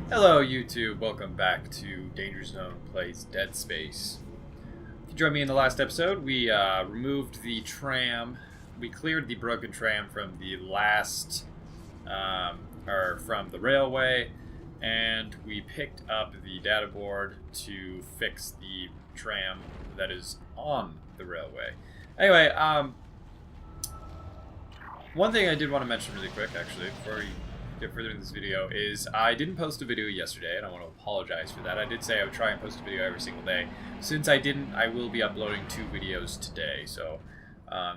Hello YouTube, welcome back to Dangerz0ne plays Dead Space. If you joined me in the last episode, we removed the tram, we cleared the broken tram from the last, from the railway, and we picked up the data board to fix the tram that is on the railway. Anyway, one thing I did want to mention really quick, actually, before we get further in this video, is I didn't post a video yesterday, and I want to apologize for that. I did say I would try and post a video every single day. Since I didn't, I will be uploading 2 videos today, so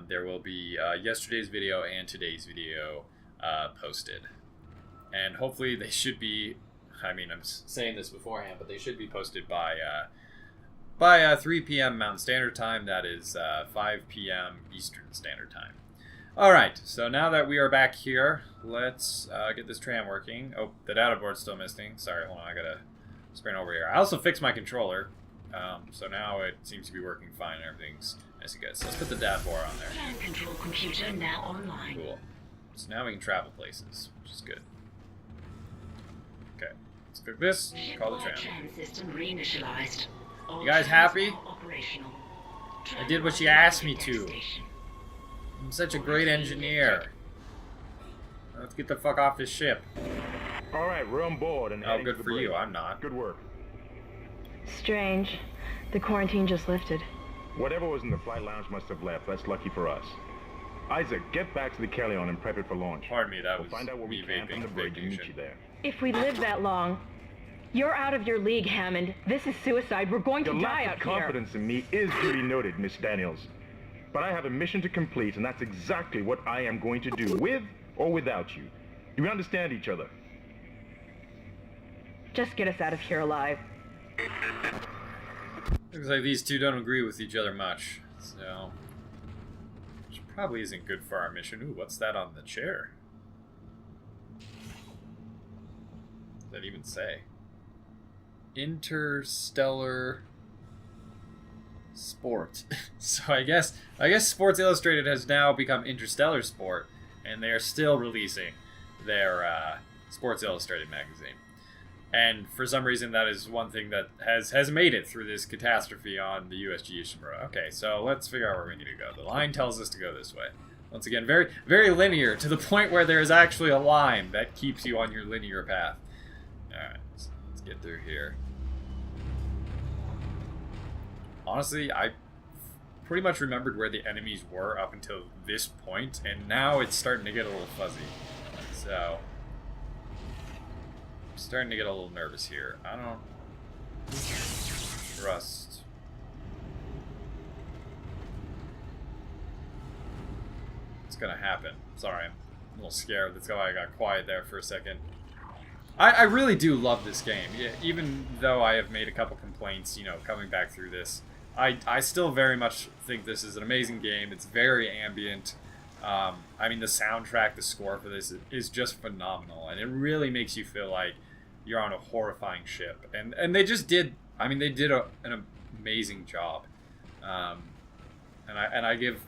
there will be yesterday's video and today's video posted. And hopefully they should be, I mean, I'm saying this beforehand, but they should be posted by 3 p.m. Mountain Standard Time. That is 5 p.m. Eastern Standard Time. Alright, so now that we are back here, let's get this tram working. Oh, the data board's still missing. Sorry, hold on, I gotta sprint over here. I also fixed my controller, so now it seems to be working fine and everything's nice and good. So let's put the data board on there. Tram control computer now online. Cool. So now we can travel places, which is good. Okay, let's click this, call the tram. Tram system reinitialized. You guys happy? Operational. I did what she asked me to. I'm such a great engineer. Let's get the fuck off this ship. All right, we're on board and oh, good for you. I'm not. Good work. Strange. The quarantine just lifted. Whatever was in the flight lounge must have left. That's lucky for us. Isaac, get back to the Kellion and prep it for launch. Pardon me, that we'll was find out where we can from the bridge and meet you there. If we live that long, you're out of your league, Hammond. This is suicide. We're going to die out here. Your lack of confidence in me is duly noted, Miss Daniels. But I have a mission to complete, and that's exactly what I am going to do, with or without you. Do we understand each other? Just get us out of here alive. Looks like these two don't agree with each other much, so... which probably isn't good for our mission. Ooh, what's that on the chair? What does that even say? Interstellar... Sport. So I guess Sports Illustrated has now become Interstellar Sport, and they are still releasing their Sports Illustrated magazine. And for some reason, that is one thing that has made it through this catastrophe on the USG Ishimura. Okay, so let's figure out where we need to go. The line tells us to go this way. Once again, very, very linear, to the point where there is actually a line that keeps you on your linear path. Alright, let's get through here. Honestly, I pretty much remembered where the enemies were up until this point, and now it's starting to get a little fuzzy. So, I'm starting to get a little nervous here. I don't trust. What's gonna happen? Sorry, I'm a little scared. That's why I got quiet there for a second. I really do love this game, even though I have made a couple complaints, you know, coming back through this. I still very much think this is an amazing game. It's very ambient. I mean, the soundtrack, the score for this is just phenomenal, and it really makes you feel like you're on a horrifying ship. And they just did, I mean, they did an amazing job. And I give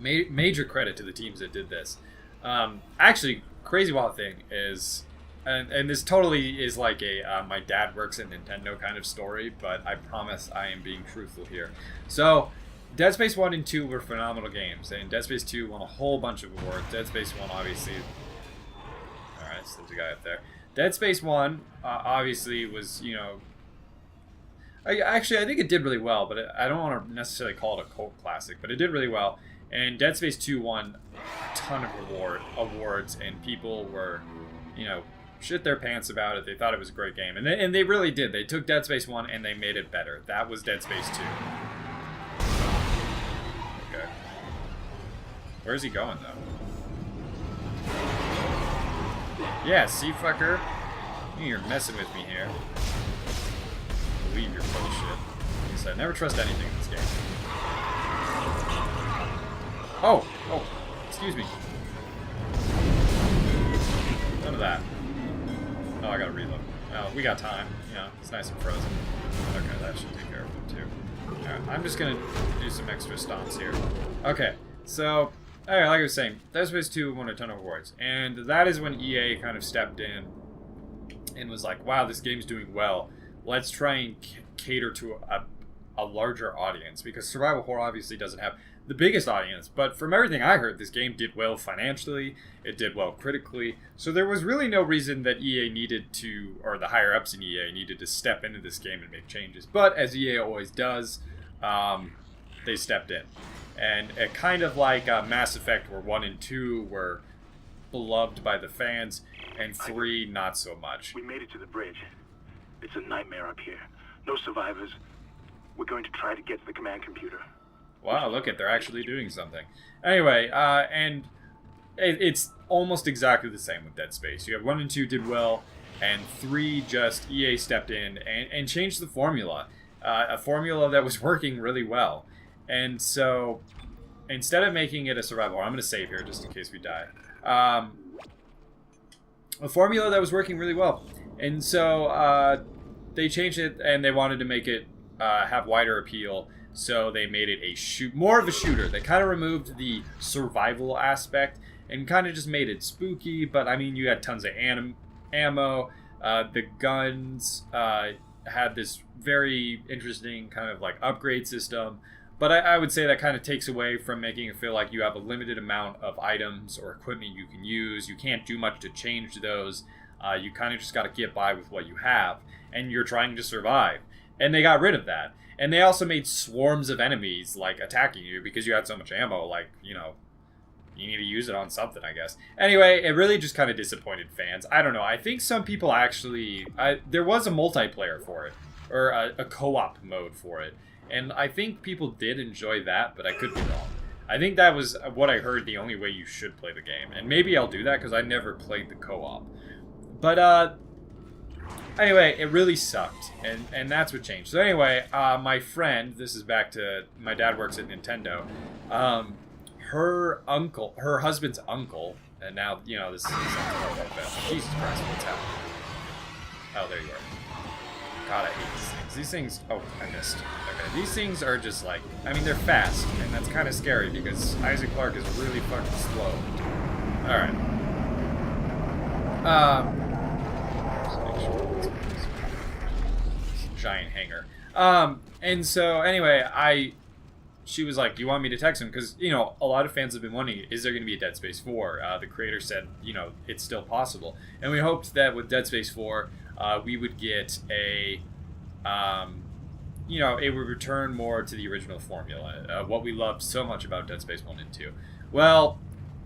major credit to the teams that did this. Actually, crazy wild thing is... And this totally is like a my dad works at Nintendo kind of story, but I promise I am being truthful here. So, Dead Space 1 and 2 were phenomenal games, and Dead Space 2 won a whole bunch of awards. Dead Space 1 obviously... Alright, so there's a guy up there. Dead Space 1 obviously was, you know... I think it did really well, but I don't want to necessarily call it a cult classic, but it did really well. And Dead Space 2 won a ton of awards, and people were, you know... shit their pants about it. They thought it was a great game, and they really did. They took Dead Space 1 and they made it better. That was Dead Space 2. Okay. Where's he going, though? Yeah, see, fucker? You're messing with me here. I believe you're full of shit. Like I said, never trust anything in this game. Oh, excuse me. None of that. Oh, I gotta reload. Oh, we got time. Yeah, it's nice and frozen. Okay, that should take care of it too. Alright, I'm just gonna do some extra stomps here. Okay, so, alright, like I was saying, Dead Space 2 won a ton of awards. And that is when EA kind of stepped in and was like, wow, this game's doing well. Let's try and cater to a larger audience, because survival horror obviously doesn't have the biggest audience, but from everything I heard, this game did well financially, it did well critically, so there was really no reason that EA needed to, or the higher ups in EA needed to step into this game and make changes. But as EA always does, they stepped in. And it kind of like Mass Effect, where 1 and 2 were beloved by the fans, and 3 not so much. We made it to the bridge. It's a nightmare up here. No survivors. We're going to try to get to the command computer. Wow, look at, they're actually doing something. Anyway, and it's almost exactly the same with Dead Space. You have 1 and 2 did well, and 3 just EA stepped in and changed the formula. A formula that was working really well. And so, instead of making it a survival, I'm going to save here just in case we die. A formula that was working really well. And so, they changed it, and they wanted to make it have wider appeal. So they made it more of a shooter. They kind of removed the survival aspect and kind of just made it spooky. But I mean, you had tons of ammo. The guns had this very interesting kind of like upgrade system. But I would say that kind of takes away from making it feel like you have a limited amount of items or equipment you can use. You can't do much to change those. You kind of just got to get by with what you have. And you're trying to survive. And they got rid of that. And they also made swarms of enemies, like, attacking you because you had so much ammo, like, you know, you need to use it on something, I guess. Anyway, it really just kind of disappointed fans. I don't know. I think some people actually... there was a multiplayer for it, or a co-op mode for it. And I think people did enjoy that, but I could be wrong. I think that was what I heard the only way you should play the game. And maybe I'll do that because I never played the co-op. But, anyway, it really sucked, and that's what changed. So anyway, my friend, this is back to, my dad works at Nintendo, her husband's uncle, and now, you know, this is Jesus Christ, what's happening? Oh, there you are. God, I hate these things. These things, oh, I missed. Okay, these things are just like, I mean, they're fast, and that's kind of scary, because Isaac Clarke is really fucking slow. Alright. Giant hanger. And so anyway, she was like, do you want me to text him? Because, you know, a lot of fans have been wondering, is there going to be a Dead Space 4? The creator said, you know, it's still possible. And we hoped that with Dead Space 4, we would get a, you know, it would return more to the original formula, what we loved so much about Dead Space 1 and 2. Well,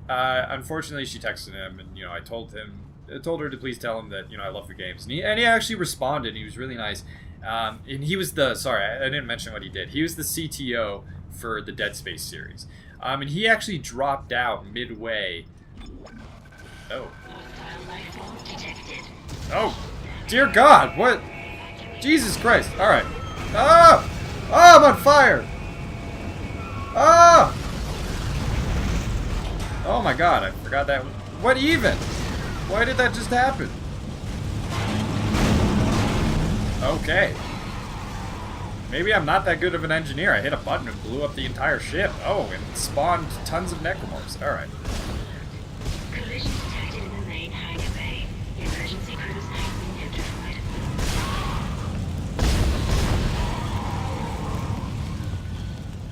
unfortunately, she texted him, and, you know, I told her to please tell him that, you know, I love the games. And he actually responded. He was really nice. And he was sorry, I didn't mention what he did. He was the CTO for the Dead Space series. And he actually dropped out midway. Oh. Oh, dear God, what? Jesus Christ, all right. Ah! Oh, I'm on fire! Ah! Oh my God, I forgot that. What even? Why did that just happen? Okay. Maybe I'm not that good of an engineer. I hit a button and blew up the entire ship. Oh, and spawned tons of necromorphs. Alright. Collision detected in the main hangar bay. Emergency crews have been notified.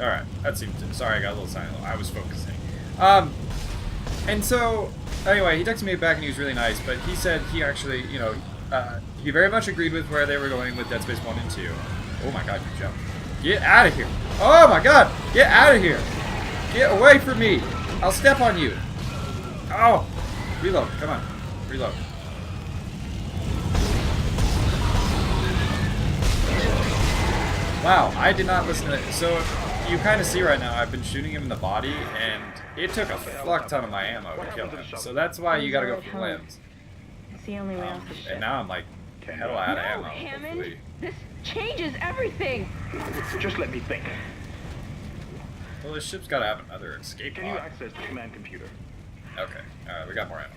Alright. That seemed to... Sorry, I got a little silent. I was focusing. And so... Anyway, he texted me back and he was really nice, but he said he actually, you know... he very much agreed with where they were going with Dead Space 1 and 2. Oh my God, you jumped. Get out of here. Oh my God, get out of here. Get away from me. I'll step on you. Oh, reload, come on, reload. Wow, I did not listen to it. So you kind of see right now, I've been shooting him in the body, and it took a fuck ton of my ammo to kill him. So that's why you gotta go for limbs. It's the only way off the ship. And now I'm like, hell out of ammo. Hammond, Hopefully. this changes everything. Just let me think. Well, this ship's gotta have another escape Can you pod. access the command computer? Okay, alright, we got more ammo.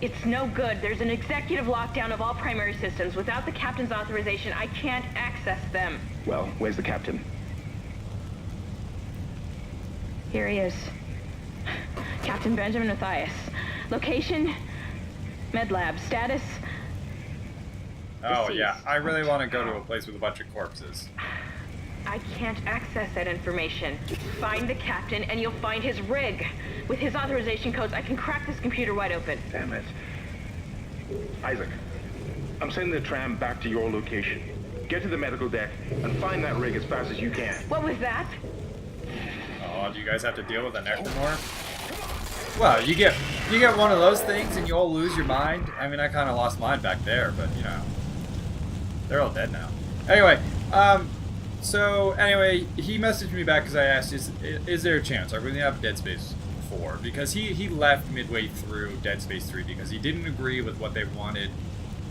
It's no good. There's an executive lockdown of all primary systems. Without the captain's authorization, I can't access them. Well, where's the captain? Here he is. Captain Benjamin Mathias. Location, Med lab status. Oh, Deceased. yeah. I really want to go to a place with a bunch of corpses. I can't access that information. Find the captain and you'll find his rig. With his authorization codes, I can crack this computer wide open. Damn it. Isaac, I'm sending the tram back to your location. Get to the medical deck and find that rig as fast as you can. What was that? Oh, do you guys have to deal with an Ectomorph? Well, you get one of those things and you all lose your mind. I mean, I kind of lost mine back there, but you know, they're all dead now. Anyway, so anyway, he messaged me back because I asked, is there a chance? Are we gonna have Dead Space 4? Because he left midway through Dead Space 3 because he didn't agree with what they wanted,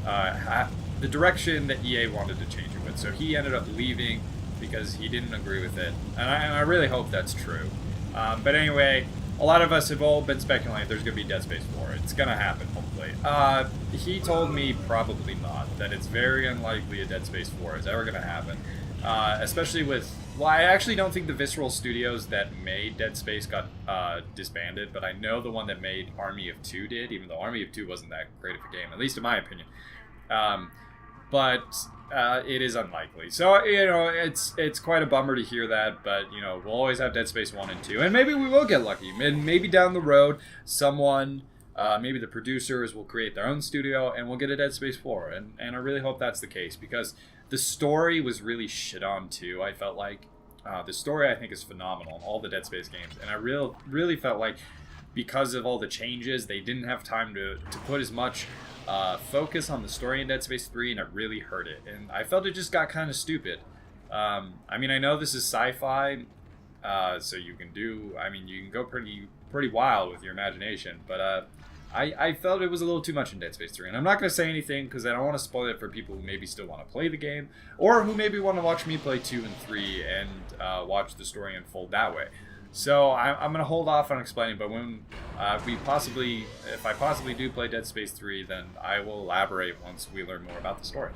the direction that EA wanted to change it with. So he ended up leaving because he didn't agree with it, and I really hope that's true. But anyway, a lot of us have all been speculating there's going to be Dead Space 4. It's going to happen, hopefully. He told me probably not, that it's very unlikely a Dead Space 4 is ever going to happen. Especially with... Well, I actually don't think the Visceral Studios that made Dead Space got disbanded, but I know the one that made Army of Two did, even though Army of Two wasn't that great of a game, at least in my opinion. But it is unlikely. So, you know, it's quite a bummer to hear that, but, you know, we'll always have Dead Space 1 and 2, and maybe we will get lucky. And maybe down the road, someone, maybe the producers will create their own studio, and we'll get a Dead Space 4, and I really hope that's the case, because the story was really shit on, too, I felt like. The story, I think, is phenomenal in all the Dead Space games, and I really felt like, because of all the changes, they didn't have time to put as much focus on the story in Dead Space 3, and it really hurt it. And I felt it just got kind of stupid. I mean, I know this is sci-fi, so you can go pretty wild with your imagination, but I felt it was a little too much in Dead Space 3. And I'm not going to say anything because I don't want to spoil it for people who maybe still want to play the game, or who maybe want to watch me play 2 and 3 and watch the story unfold that way. So I'm going to hold off on explaining, but when if I possibly do play Dead Space 3, then I will elaborate once we learn more about the story.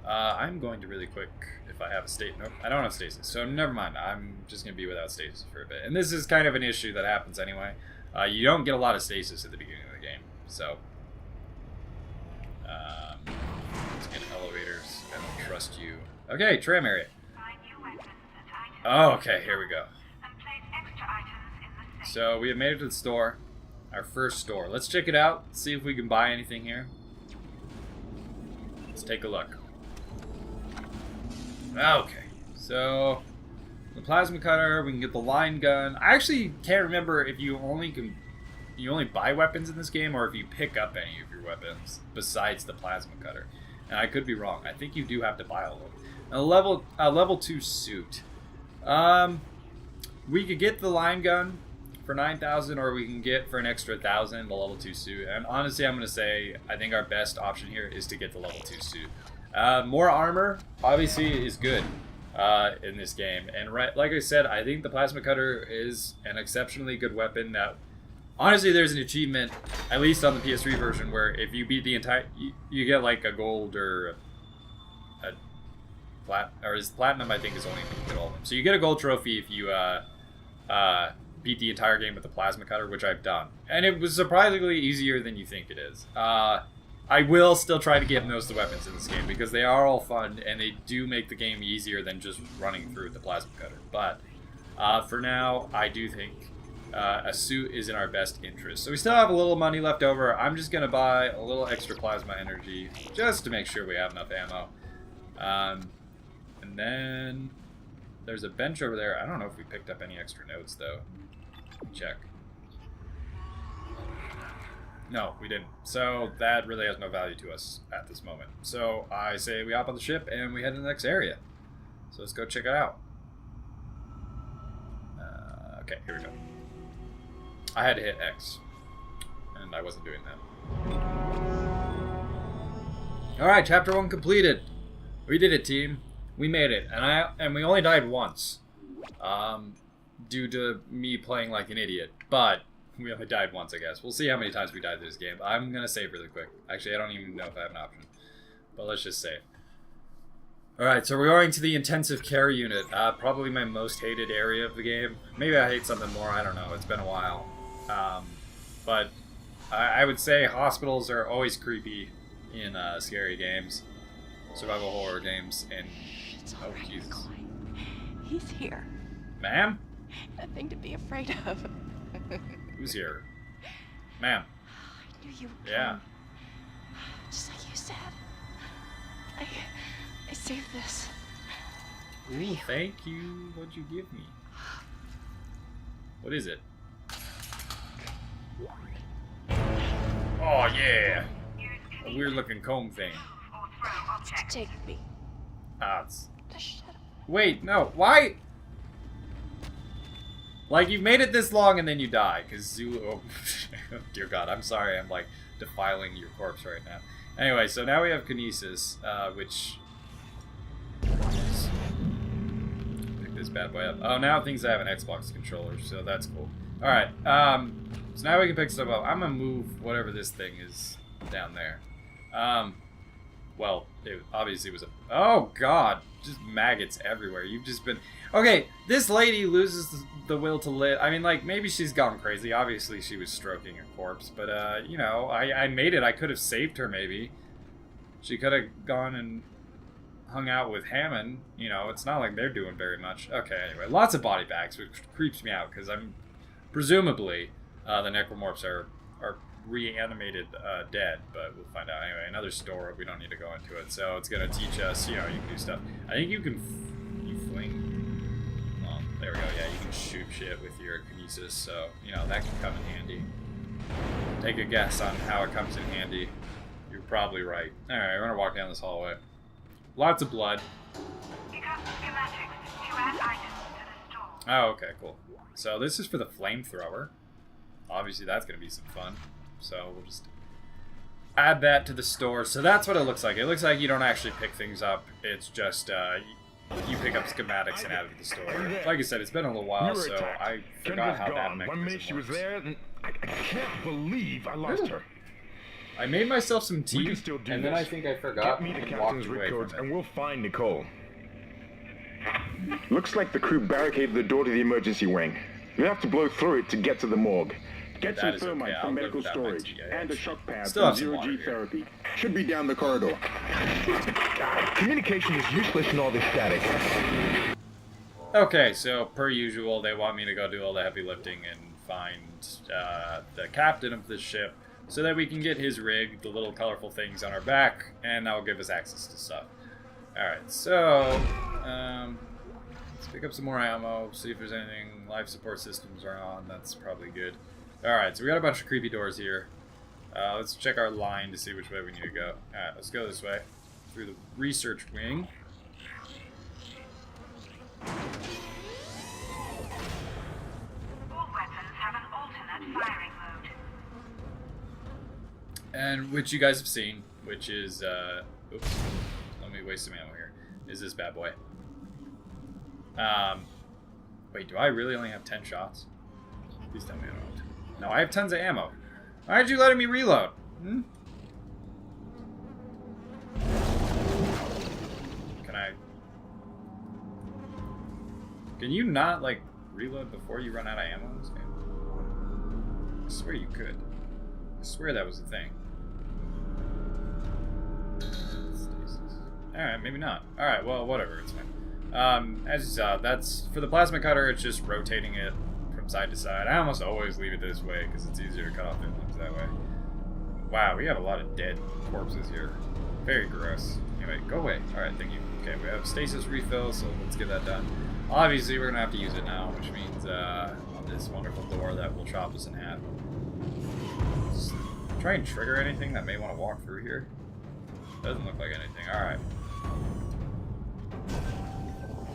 I'm going to really quick, if I have a state, nope, I don't have stasis, so never mind, I'm just going to be without stasis for a bit. And this is kind of an issue that happens anyway. You don't get a lot of stasis at the beginning of the game, so let's get elevators. I don't trust you. Okay, tram area. Oh, okay, here we go. So we have made it to the store, our first store. Let's check it out, see if we can buy anything here. Let's take a look. Okay, so the plasma cutter, we can get the line gun. I actually can't remember if you only buy weapons in this game, or if you pick up any of your weapons besides the plasma cutter. And I could be wrong. I think you do have to buy all of them. A level 2 suit. We could get the line gun for 9,000, or we can get for an extra 1,000 the level 2 suit. And honestly, I'm going to say I think our best option here is to get the level 2 suit. More armor, obviously, is good in this game. And like I said, I think the plasma cutter is an exceptionally good weapon that, honestly, there's an achievement, at least on the PS3 version, where if you beat the entire... You get like a gold or platinum, I think, is only if you get all of them. So you get a gold trophy if you beat the entire game with the plasma cutter, which I've done. And it was surprisingly easier than you think it is. I will still try to get most of the weapons in this game because they are all fun and they do make the game easier than just running through the plasma cutter. But for now, I do think a suit is in our best interest. So we still have a little money left over. I'm just going to buy a little extra plasma energy just to make sure we have enough ammo. And then there's a bench over there. I don't know if we picked up any extra notes, though. Check. No, we didn't. So that really has no value to us at this moment. So I say we hop on the ship and we head to the next area. So let's go check it out. Okay, here we go. I had to hit X, and I wasn't doing that. Alright, chapter 1 completed. We did it, team. We made it, and we only died once, due to me playing like an idiot. But we only died once, I guess. We'll see how many times we died through this game. I'm gonna save really quick. Actually, I don't even know if I have an option, but let's just save. All right, so we're going to the intensive care unit. Probably my most hated area of the game. Maybe I hate something more. I don't know. It's been a while, but I would say hospitals are always creepy in scary games, survival horror games, and It's oh already Jesus, going. He's here. ma'am, Nothing to be afraid of. who's here, ma'am? I knew you would Yeah. come. Just like you said. I saved this. Ooh, thank you. What'd you give me? What is it? Oh yeah, a weird looking comb thing. Take me. Ah, it's... Shut up. Wait, no, why? Like, you've made it this long and then you die, because oh, dear God, I'm sorry, I'm like defiling your corpse right now. Anyway, so now we have kinesis, which is... pick this bad boy up. Oh, now it thinks I have an Xbox controller, so that's cool. Alright, so now we can pick stuff up. I'm gonna move whatever this thing is down there. Well, it obviously was a... Oh, God. Just maggots everywhere. You've just been... Okay, this lady loses the will to live. I mean, like, maybe she's gone crazy. Obviously, she was stroking a corpse. But, you know, I made it. I could have saved her, maybe. She could have gone and hung out with Hammond. You know, it's not like they're doing very much. Okay, anyway. Lots of body bags, which creeps me out. Because I'm... Presumably, the necromorphs are reanimated dead, but we'll find out anyway. Another store, we don't need to go into it, so it's gonna teach us, you know, you can do stuff. I think you can you fling. Oh, there we go. Yeah, you can shoot shit with your kinesis, so you know that can come in handy. Take a guess on how it comes in handy. You're probably right. All right, we're gonna walk down this hallway. Lots of blood. Pick up schematics to add items to the store. Oh, okay, cool. So this is for the flamethrower. Obviously, that's gonna be some fun. So we'll just add that to the store. So that's what it looks like. It looks like you don't actually pick things up. It's just you pick up schematics and add it to the store. Like I said, it's been a little while, so I forgot how that mechanism 1 minute she was works. there, and I can't believe I lost her. I made myself some We tea, can still do and this. then I think I forgot Get me the and walked captain's away rig codes, from and it. we'll find Nicole. Looks like the crew barricaded the door to the emergency wing. You have to blow through it to get to the morgue. Get That some is thermite okay. I'll from live medical without my storage tea, yeah, and a yeah. shock pad Still from have some water zero-G here. therapy. Should be down the corridor. Communication is useless in all this static. Okay, so per usual, they want me to go do all the heavy lifting and find the captain of the ship so that we can get his rig, the little colorful things on our back, and that will give us access to stuff. Alright, so let's pick up some more ammo, see if there's anything. Life support systems are on, that's probably good. Alright, so we got a bunch of creepy doors here. Let's check our line to see which way we need to go. Alright, let's go this way, through the research wing. All weapons have an alternate firing mode. And which you guys have seen, which is, oops, let me waste some ammo here, is this bad boy. Wait, do I really only have 10 shots? Please tell me I don't. No, I have tons of ammo. Why aren't you letting me reload? Hmm? Can you not, like, reload before you run out of ammo in this game? I swear you could. I swear that was a thing. Alright, maybe not. Alright, well, whatever, it's fine. As you saw, that's, for the plasma cutter, it's just rotating it from side to side. I almost always leave it this way, because it's easier to cut off inlets that way. Wow, we have a lot of dead corpses here. Very gross. Anyway, go away. Alright, thank you. Okay, we have stasis refill, so let's get that done. Obviously, we're going to have to use it now, which means on this wonderful door that will chop us in half. Let's try and trigger anything that may want to walk through here. Doesn't look like anything. Alright.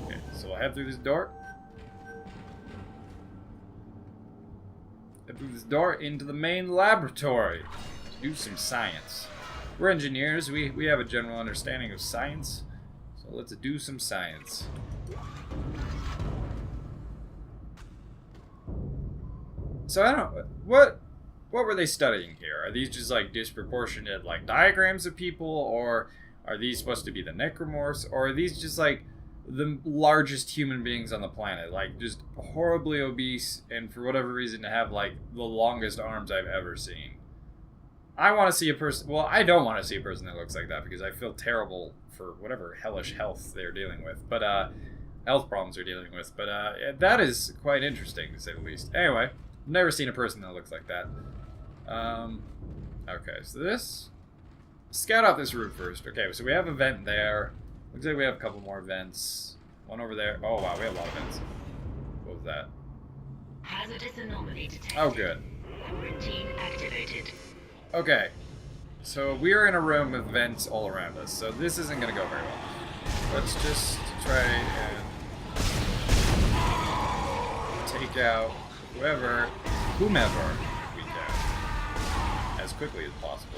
Okay, so we'll head through this door. Head through this door into the main laboratory to do some science. We're engineers. We have a general understanding of science. So let's do some science. So I don't... What were they studying here? Are these just like disproportionate like diagrams of people, or are these supposed to be the necromorphs, or are these just like the largest human beings on the planet, like just horribly obese and for whatever reason to have like the longest arms I've ever seen? I want to see a person... Well, I don't want to see a person that looks like that because I feel terrible for whatever hellish health they're dealing with. But, health problems they're dealing with. But, that is quite interesting, to say the least. Anyway, never seen a person that looks like that. Okay, so this... Scout out this route first. Okay, so we have a vent there. Looks like we have a couple more vents. One over there. Oh, wow, we have a lot of vents. What was that? Hazardous anomaly detected. Oh, good. Quarantine activated. Okay, so we're in a room with vents all around us, so this isn't going to go very well. Let's just try and take out whomever we can as quickly as possible.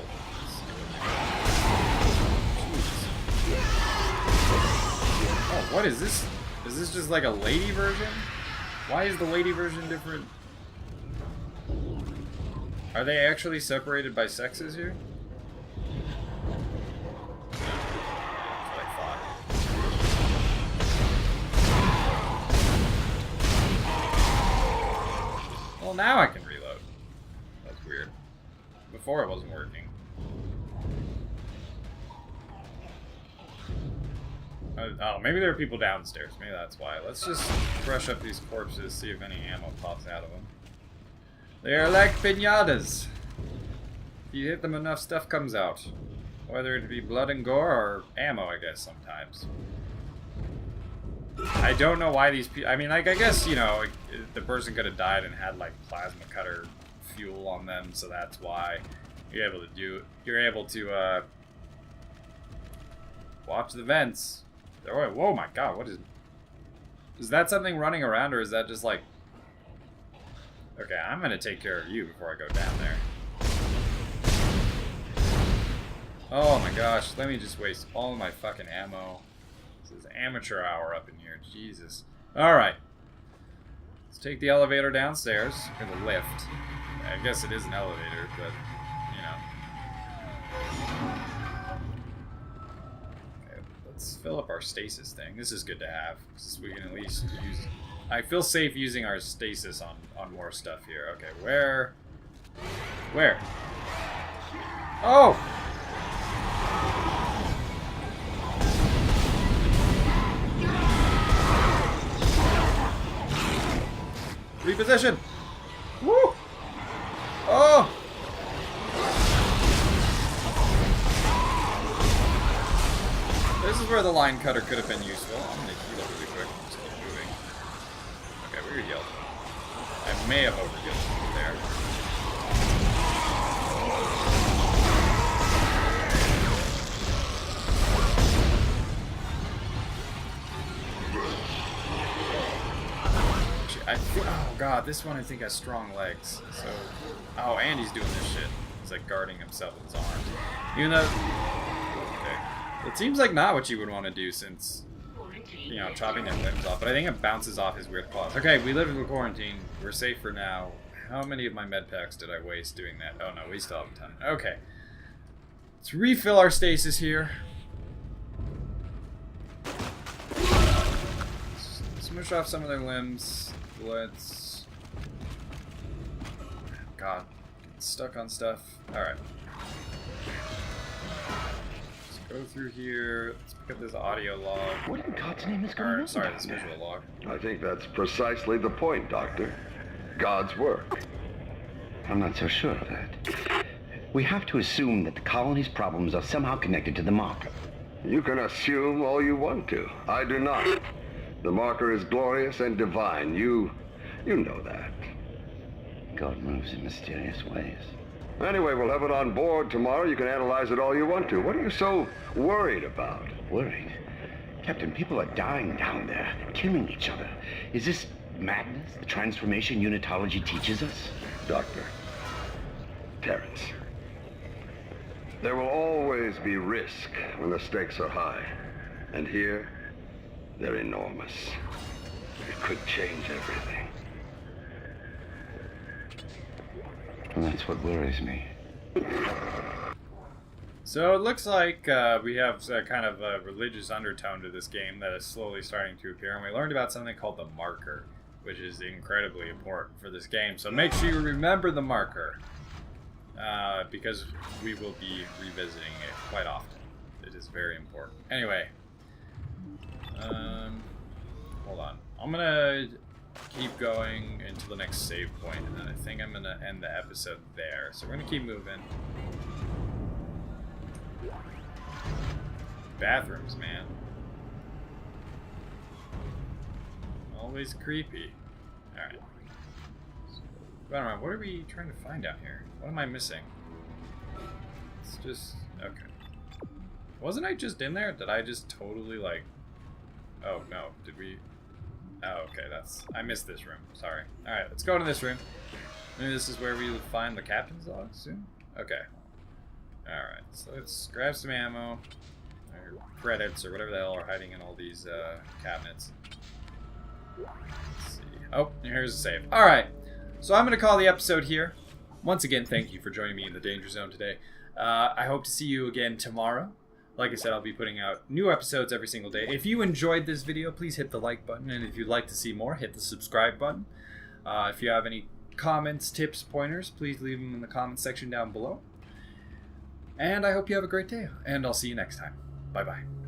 Oh, what is this? Is this just like a lady version? Why is the lady version different? Are they actually separated by sexes here? That's what I thought. Well, now I can reload. That's weird. Before it wasn't working. Oh, maybe there are people downstairs. Maybe that's why. Let's just brush up these corpses, see if any ammo pops out of them. They are like pinatas. If you hit them enough, stuff comes out. Whether it be blood and gore or ammo, I guess, sometimes. I don't know why these people... I mean, like, I guess, you know, the person could have died and had, like, plasma cutter fuel on them, so that's why you're able to do... You're able to, watch the vents. Oh, whoa, my god, what is... Is that something running around, or is that just, like... Okay, I'm gonna take care of you before I go down there. Oh my gosh, let me just waste all of my fucking ammo. This is amateur hour up in here, Jesus. Alright. Let's take the elevator downstairs, or the lift. I guess it is an elevator, but, you know. Okay, let's fill up our stasis thing. This is good to have, because we can at least use... I feel safe using our stasis on more stuff here. Okay, where? Where? Oh! Reposition! Woo! Oh! This is where the line cutter could have been useful. I'm gonna heal really quick. Just keep moving. Okay, we healed. I may have overhealed there. Oh god, this one I think has strong legs. So, oh, and he's doing this shit. He's like guarding himself with his arms. Even though, okay, it seems like not what you would want to do since, you know, chopping their limbs off. But I think it bounces off his weird claws. Okay, we live in the quarantine. We're safe for now. How many of my med packs did I waste doing that? Oh no, we still have a ton. Okay, let's refill our stasis here. Smush off some of their limbs. Let's... God, get stuck on stuff. Alright. Let's go through here. Let's pick up this audio log. What in God's name is going on? Sorry, this visual log. I think that's precisely the point, Doctor. God's work. I'm not so sure of that. We have to assume that the colony's problems are somehow connected to the marker. You can assume all you want to. I do not. The marker is glorious and divine. You know that. God moves in mysterious ways. Anyway, we'll have it on board tomorrow. You can analyze it all you want to. What are you so worried about? Worried? Captain, people are dying down there, killing each other. Is this madness the transformation unitology teaches us? Doctor. Terrence. There will always be risk when the stakes are high. And here, they're enormous. It could change everything. Well, that's what worries me. So it looks like we have kind of a religious undertone to this game that is slowly starting to appear, and we learned about something called the marker, which is incredibly important for this game. So make sure you remember the marker. because we will be revisiting it quite often. It is very important. Anyway, hold on. I'm gonna keep going into the next save point, and then I think I'm gonna end the episode there. So we're gonna keep moving. Bathrooms, man. Always creepy. Alright. What are we trying to find out here? What am I missing? It's just... okay. Wasn't I just in there? Did I just totally, like... oh, no. Did we... oh, okay. I missed this room. Sorry. Alright, let's go to this room. Maybe this is where we would find the captain's log soon? Okay. Alright, so let's grab some ammo. Or credits, or whatever the hell are hiding in all these cabinets. Let's see. Oh, here's a save. Alright, so I'm going to call the episode here. Once again, thank you for joining me in the Danger Zone today. I hope to see you again tomorrow. Like I said, I'll be putting out new episodes every single day. If you enjoyed this video, please hit the like button. And if you'd like to see more, hit the subscribe button. If you have any comments, tips, pointers, please leave them in the comments section down below. And I hope you have a great day. And I'll see you next time. Bye-bye.